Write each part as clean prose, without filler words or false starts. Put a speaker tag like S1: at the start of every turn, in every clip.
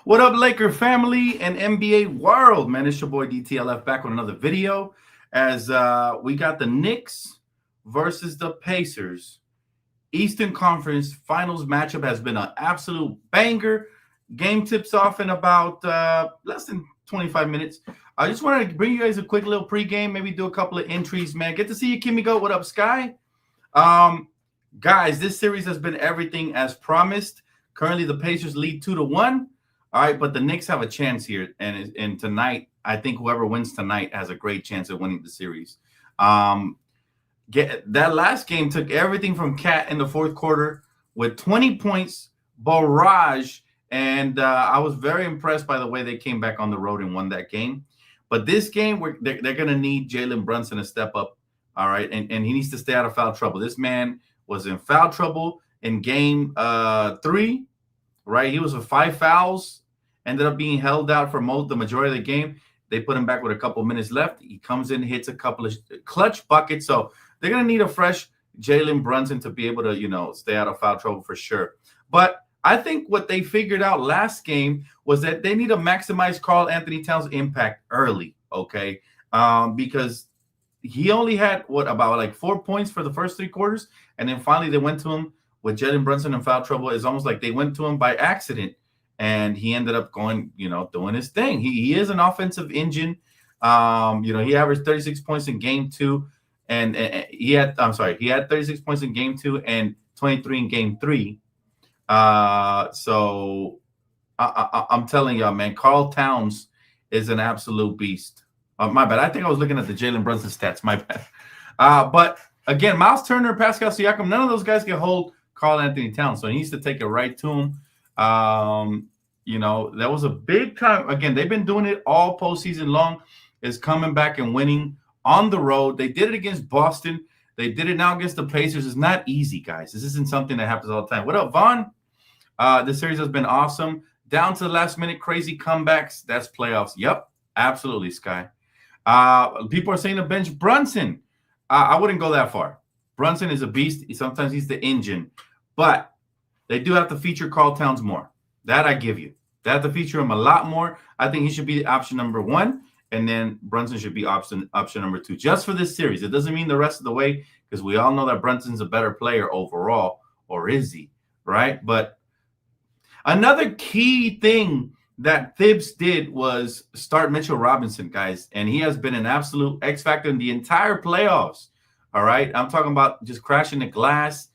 S1: What up, Laker family and NBA world, man? It's your boy DTLF back with another video as we got the Knicks versus the Pacers. Eastern Conference Finals matchup has been an absolute banger. Game tips off in about less than 25 minutes. I just wanted to bring you guys a quick little pregame, maybe do a couple of entries, man. Get to see you, Kimmy Go. What up, Sky? Guys, this series has been everything as promised. Currently, the Pacers lead 2-1. All right, but the Knicks have a chance here, and tonight, I think whoever wins tonight has a great chance of winning the series. That last game took everything from Cat in the fourth quarter with 20 points, barrage, and I was very impressed by the way they came back on the road and won that game. But this game, they're going to need Jalen Brunson to step up, all right, and he needs to stay out of foul trouble. This man was in foul trouble in game 3, right? He was with 5 fouls. Ended up being held out for the majority of the game. They put him back with a couple minutes left. He comes in, hits a couple of clutch buckets. So they're going to need a fresh Jalen Brunson to be able to, stay out of foul trouble for sure. But I think what they figured out last game was that they need to maximize Karl-Anthony Towns' impact early, okay? Because he only had, about 4 points for the first 3 quarters. And then finally they went to him with Jalen Brunson in foul trouble. It's almost like they went to him by accident. And he ended up going, doing his thing. He is an offensive engine. He averaged 36 points in game 2, and he had 36 points in game 2 and 23 in game 3. So I'm telling y'all, man, Karl Towns is an absolute beast. My bad. I think I was looking at the Jalen Brunson stats. My bad. But again, Miles Turner, Pascal Siakam, none of those guys can hold Karl-Anthony Towns, so he needs to take it right to him. That was a big time. Again, they've been doing it all postseason long, is coming back and winning on the road. They did it against Boston. They did it now against the Pacers. It's not easy, guys. This isn't something that happens all the time. What up, Vaughn? This series has been awesome. Down to the last minute, crazy comebacks. That's playoffs. Yep, absolutely, Sky. People are saying to bench Brunson. I wouldn't go that far. Brunson is a beast. Sometimes he's the engine. But they do have to feature Karl Towns more. That I give you. They have to feature him a lot more. I think he should be option number 1, and then Brunson should be option number 2, just for this series. It doesn't mean the rest of the way, because we all know that Brunson's a better player overall, or is he, right? But another key thing that Thibs did was start Mitchell Robinson, guys, and he has been an absolute X factor in the entire playoffs, all right? I'm talking about just crashing the glass.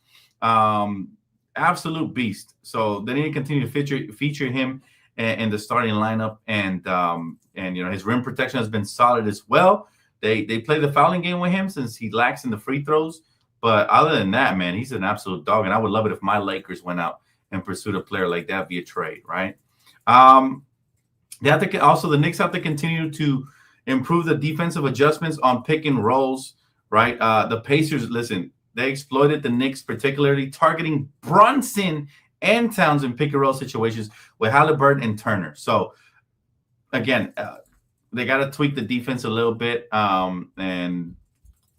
S1: Absolute beast. So they need to continue to feature him in the starting lineup, and his rim protection has been solid as well. They play the fouling game with him since he lacks in the free throws, but other than that, man, he's an absolute dog, and I would love it if my Lakers went out and pursued a player like that via trade, right? They have to also, the Knicks have to continue to improve the defensive adjustments on pick and rolls, right? The Pacers, listen, they exploited the Knicks, particularly targeting Brunson and Towns in pick-and-roll situations with Halliburton and Turner. So, again, they got to tweak the defense a little bit and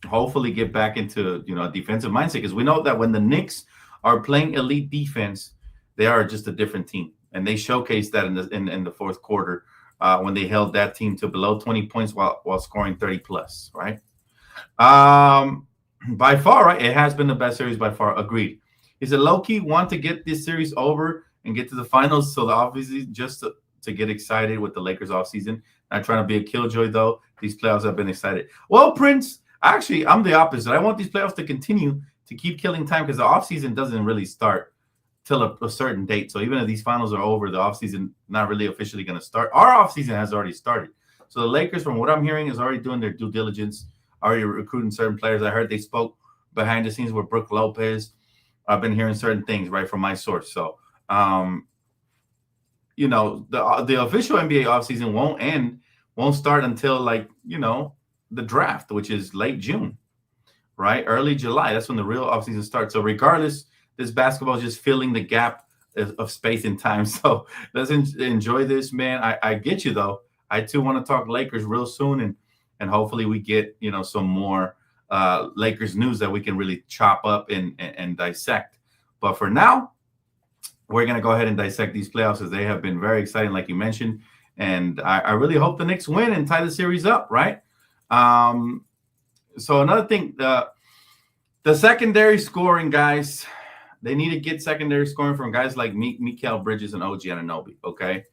S1: hopefully get back into a defensive mindset, because we know that when the Knicks are playing elite defense, they are just a different team, and they showcased that in the fourth quarter when they held that team to below 20 points while scoring 30 plus, right? By far, right? It has been the best series by far. Agreed. Is it low-key want to get this series over and get to the finals? So obviously just to get excited with the Lakers offseason. Not trying to be a killjoy, though. These playoffs have been excited. Well, Prince, actually, I'm the opposite. I want these playoffs to continue to keep killing time, because the offseason doesn't really start till a certain date. So even if these finals are over, the offseason not really officially going to start. Our offseason has already started. So the Lakers, from what I'm hearing, is already doing their due diligence, already recruiting certain players. I heard they spoke behind the scenes with Brook Lopez. I've been hearing certain things right from my source. So, the official NBA offseason won't start until the draft, which is late June, right? Early July. That's when the real offseason starts. So regardless, this basketball is just filling the gap of space and time. So let's enjoy this, man. I get you, though. I too want to talk Lakers real soon, and hopefully we get some more Lakers news that we can really chop up and dissect. But for now, we're going to go ahead and dissect these playoffs as they have been very exciting, like you mentioned. And I really hope the Knicks win and tie the series up, right? So another thing, the secondary scoring, guys, they need to get secondary scoring from guys like Mikal Bridges and OG Anunoby, okay?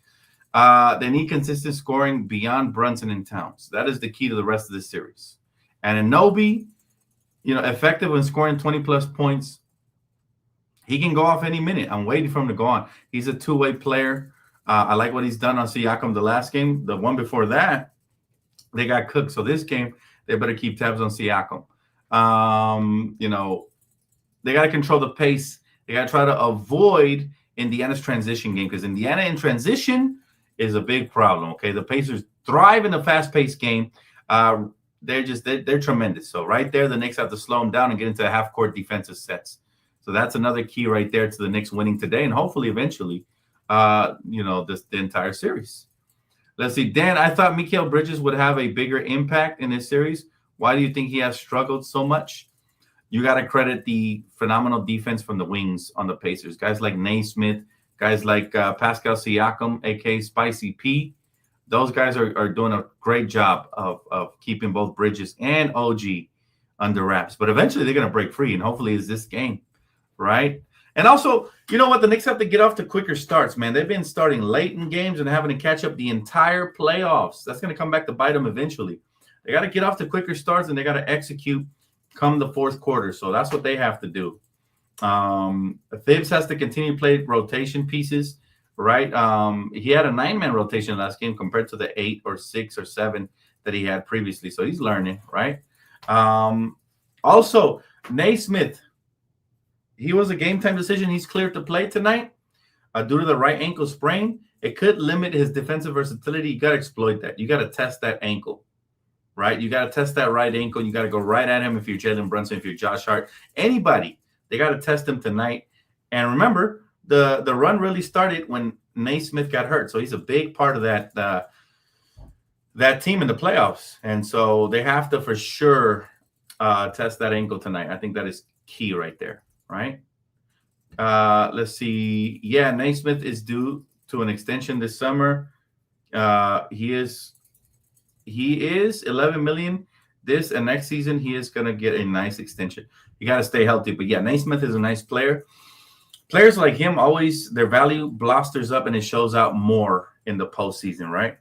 S1: They need consistent scoring beyond Brunson and Towns. That is the key to the rest of this series. And Anunoby, effective when scoring 20-plus points. He can go off any minute. I'm waiting for him to go on. He's a two-way player. I like what he's done on Siakam the last game. The one before that, they got cooked. So this game, they better keep tabs on Siakam. They got to control the pace. They got to try to avoid Indiana's transition game, because Indiana in transition is a big problem, okay? The Pacers thrive in a fast-paced game. They're tremendous. So right there, the Knicks have to slow them down and get into half-court defensive sets. So that's another key right there to the Knicks winning today, and hopefully eventually, the entire series. Let's see. Dan, I thought Mikal Bridges would have a bigger impact in this series. Why do you think he has struggled so much? You got to credit the phenomenal defense from the wings on the Pacers. Guys like Naismith, guys like Pascal Siakam, a.k.a. Spicy P. Those guys are doing a great job of keeping both Bridges and OG under wraps. But eventually they're going to break free, and hopefully it's this game, right? And also, you know what? The Knicks have to get off to quicker starts, man. They've been starting late in games and having to catch up the entire playoffs. That's going to come back to bite them eventually. They got to get off to quicker starts, and they got to execute come the fourth quarter. So that's what they have to do. Thibs has to continue to play rotation pieces, right? He had a 9-man rotation last game compared to the 8 or 6 or 7 that he had previously. So he's learning, right? Also, Naismith, he was a game-time decision. He's cleared to play tonight due to the right ankle sprain. It could limit his defensive versatility. You got to exploit that. You got to test that ankle, right? You got to test that right ankle. You got to go right at him if you're Jalen Brunson, if you're Josh Hart. Anybody, they got to test him tonight. And remember, the run really started when Naismith got hurt. So he's a big part of that team in the playoffs. And so they have to for sure test that ankle tonight. I think that is key right there. Right. Let's see. Yeah, Naismith is due to an extension this summer. He is $11 million this and next season. He is gonna get a nice extension. You got to stay healthy. But yeah, Naismith is a nice player. Players like him always their value blosters up and it shows out more in the postseason, right?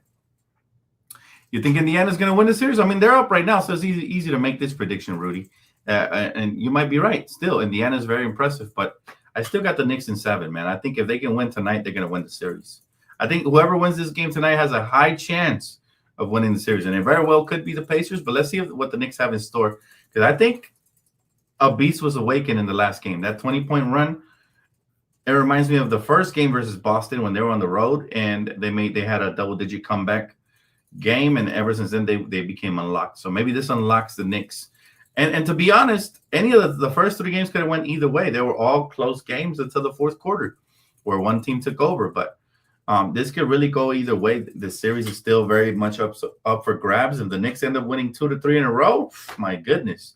S1: You think Indiana's gonna win the series? I mean, they're up right now, so it's easy to make this prediction, Rudy. And you might be right. Still, Indiana is very impressive, but I still got the Knicks in 7, man. I think if they can win tonight, they're going to win the series. I think whoever wins this game tonight has a high chance of winning the series, and it very well could be the Pacers, but let's see what the Knicks have in store, because I think a beast was awakened in the last game. That 20-point run, it reminds me of the first game versus Boston when they were on the road, and they had a double-digit comeback game, and ever since then, they became unlocked. So maybe this unlocks the Knicks. And to be honest, any of the first 3 games could have went either way. They were all close games until the fourth quarter where one team took over. But this could really go either way. The series is still very much up for grabs. If the Knicks end up winning 2 to 3 in a row, my goodness,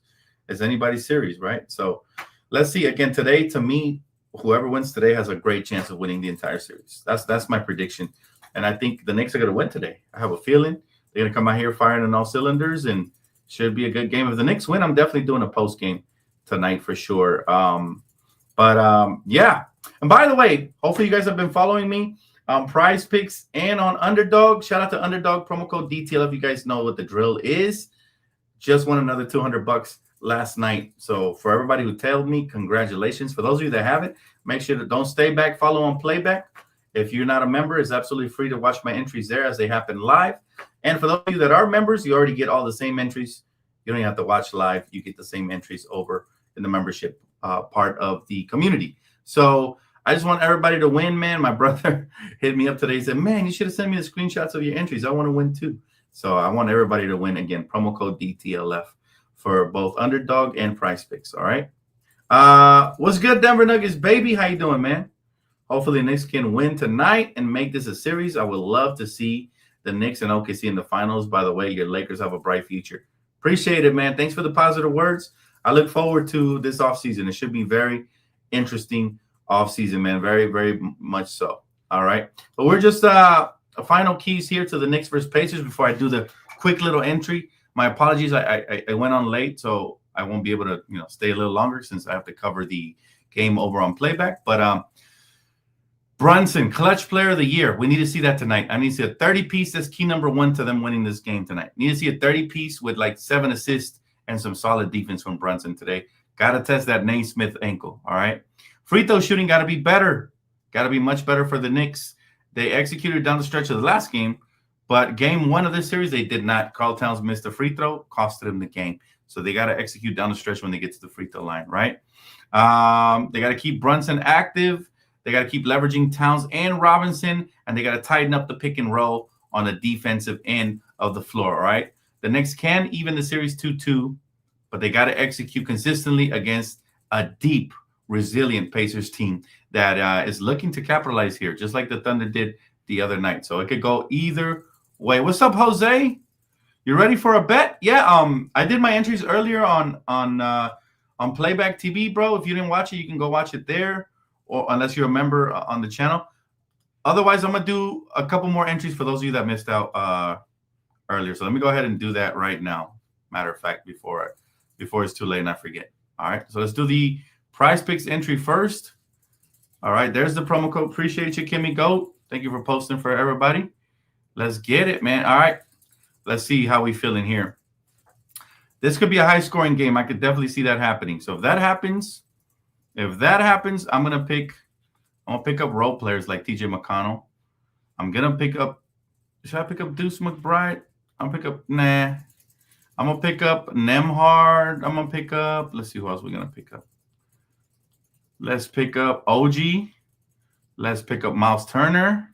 S1: it's anybody's series, right? So let's see. Again, today, to me, whoever wins today has a great chance of winning the entire series. That's my prediction. And I think the Knicks are going to win today. I have a feeling they're going to come out here firing on all cylinders, and should be a good game. If the Knicks win, I'm definitely doing a post game tonight for sure. Yeah. And by the way, hopefully you guys have been following me on Prize Picks and on Underdog. Shout out to Underdog, promo code DTL. If you guys know what the drill is, just won another $200 last night. So for everybody who tailed me, congratulations. For those of you that haven't, make sure to don't stay back, follow on playback. If you're not a member, it's absolutely free to watch my entries there as they happen live. And for those of you that are members, you already get all the same entries. You don't even have to watch live. You get the same entries over in the membership part of the community. So I just want everybody to win, man. My brother hit me up today. He said, man, you should have sent me the screenshots of your entries. I want to win too. So I want everybody to win. Again, promo code DTLF for both Underdog and Prize Picks. All right. What's good, Denver Nuggets, baby? How you doing, man? Hopefully the Knicks can win tonight and make this a series. I would love to see the Knicks and OKC in the finals. By the way, your Lakers have a bright future. Appreciate it, man. Thanks for the positive words. I look forward to this offseason. It should be very interesting off season, man. Very, very much so. All right. But we're just final keys here to the Knicks versus Pacers before I do the quick little entry. My apologies. I went on late, so I won't be able to stay a little longer since I have to cover the game over on playback. But Brunson, clutch player of the year. We need to see that tonight. I need to see a 30-piece. That's key number one to them winning this game tonight. Need to see a 30-piece with like 7 assists and some solid defense from Brunson today. Got to test that Naismith ankle, all right? Free throw shooting got to be better. Got to be much better for the Knicks. They executed down the stretch of the last game, but game one of this series, they did not. Karl Towns missed a free throw, costed them the game. So they got to execute down the stretch when they get to the free throw line, right? They got to keep Brunson active. They got to keep leveraging Towns and Robinson, and they got to tighten up the pick and roll on the defensive end of the floor, all right? The Knicks can even the series 2-2, but they got to execute consistently against a deep, resilient Pacers team that is looking to capitalize here, just like the Thunder did the other night. So it could go either way. What's up, Jose? You ready for a bet? Yeah, I did my entries earlier on Playback TV, bro. If you didn't watch it, you can go watch it there, or unless you're a member on the channel. Otherwise, I'm gonna do a couple more entries for those of you that missed out earlier. So let me go ahead and do that right now. Matter of fact, before it's too late and I forget. All right, so let's do the Prize Picks entry first. All right, there's the promo code. Appreciate you, Kimmy Goat. Thank you for posting for everybody. Let's get it, man. All right, let's see how we feeling here. This could be a high-scoring game. I could definitely see that happening. So if that happens, I'm gonna pick up role players like TJ McConnell. I'm gonna pick up. Should I pick up Deuce McBride? I'm gonna pick up Nemhard. I'm gonna pick up. Let's see who else we're gonna pick up. Let's pick up OG. Let's pick up Miles Turner.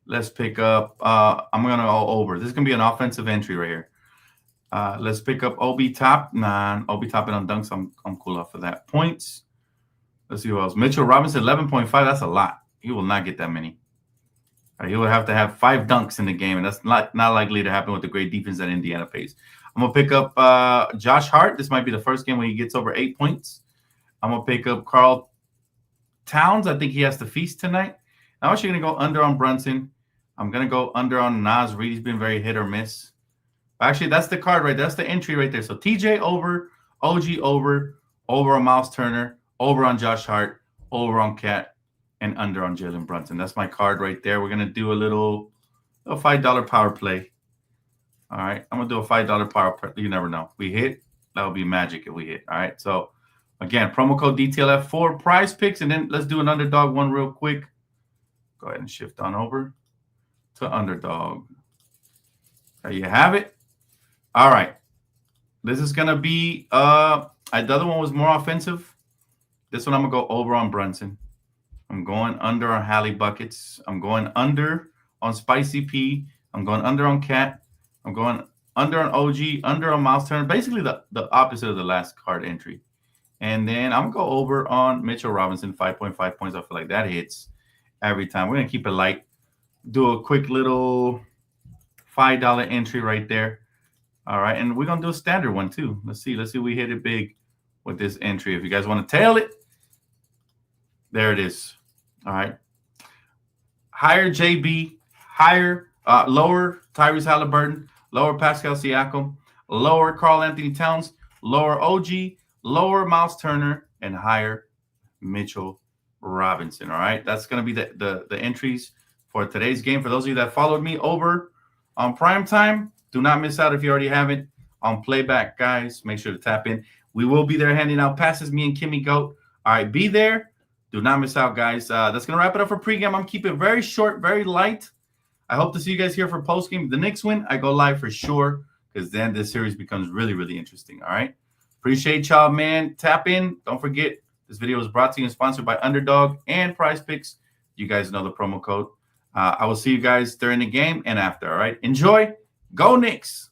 S1: Let's pick up. I'm gonna go over. This is gonna be an offensive entry right here. Let's pick up Obi Top. Obi Toppin on dunks. I'm cool off of that. Points. Let's see who else. Mitchell Robinson, 11.5. That's a lot. He will not get that many. He would have to have 5 dunks in the game, and that's not likely to happen with the great defense that Indiana plays. I'm gonna pick up Josh Hart. This might be the first game when he gets over 8 points. I'm gonna pick up Karl Towns. I think he has to feast tonight. I'm actually gonna go under on Brunson. I'm gonna go under on Naz Reid. He's been very hit or miss. Actually, that's the card right there. That's the entry right there. So TJ over, OG over on Miles Turner, over on Josh Hart, over on Cat, and under on Jalen Brunson. That's my card right there. We're gonna do a $5 power play. All right, I'm gonna do a $5 power play. You never know. We hit, that would be magic if we hit. All right, so again, promo code DTLF for Prize Picks, and then let's do an underdog one real quick. Go ahead and shift on over to underdog. There you have it. All right, this is gonna be the other one was more offensive. This one I'm gonna go over on Brunson. I'm going under on Hallie Buckets. I'm going under on Spicy P. I'm going under on Cat. I'm going under on OG, under on Miles Turner. Basically the opposite of the last card entry. And then I'm going to go over on Mitchell Robinson, 5.5 points. I feel like that hits every time. We're going to keep it light. Do a quick little $5 entry right there. All right. And we're going to do a standard one too. Let's see if we hit it big with this entry. If you guys want to tail it, there it is. All right. Higher JB, lower Tyrese Halliburton, lower Pascal Siakam, lower Karl Anthony Towns, lower OG, lower Miles Turner, and higher Mitchell Robinson. All right. That's going to be the entries for today's game. For those of you that followed me over on Primetime, do not miss out if you already haven't. On Playback, guys, make sure to tap in. We will be there handing out passes, me and Kimmy Goat. All right, be there. Do not miss out, guys. That's going to wrap it up for pregame. I'm keeping it very short, very light. I hope to see you guys here for postgame. The Knicks win, I go live for sure, because then this series becomes really, really interesting. All right. Appreciate y'all, man. Tap in. Don't forget, this video is brought to you and sponsored by Underdog and Prize Picks. You guys know the promo code. I will see you guys during the game and after. All right. Enjoy. Go Knicks.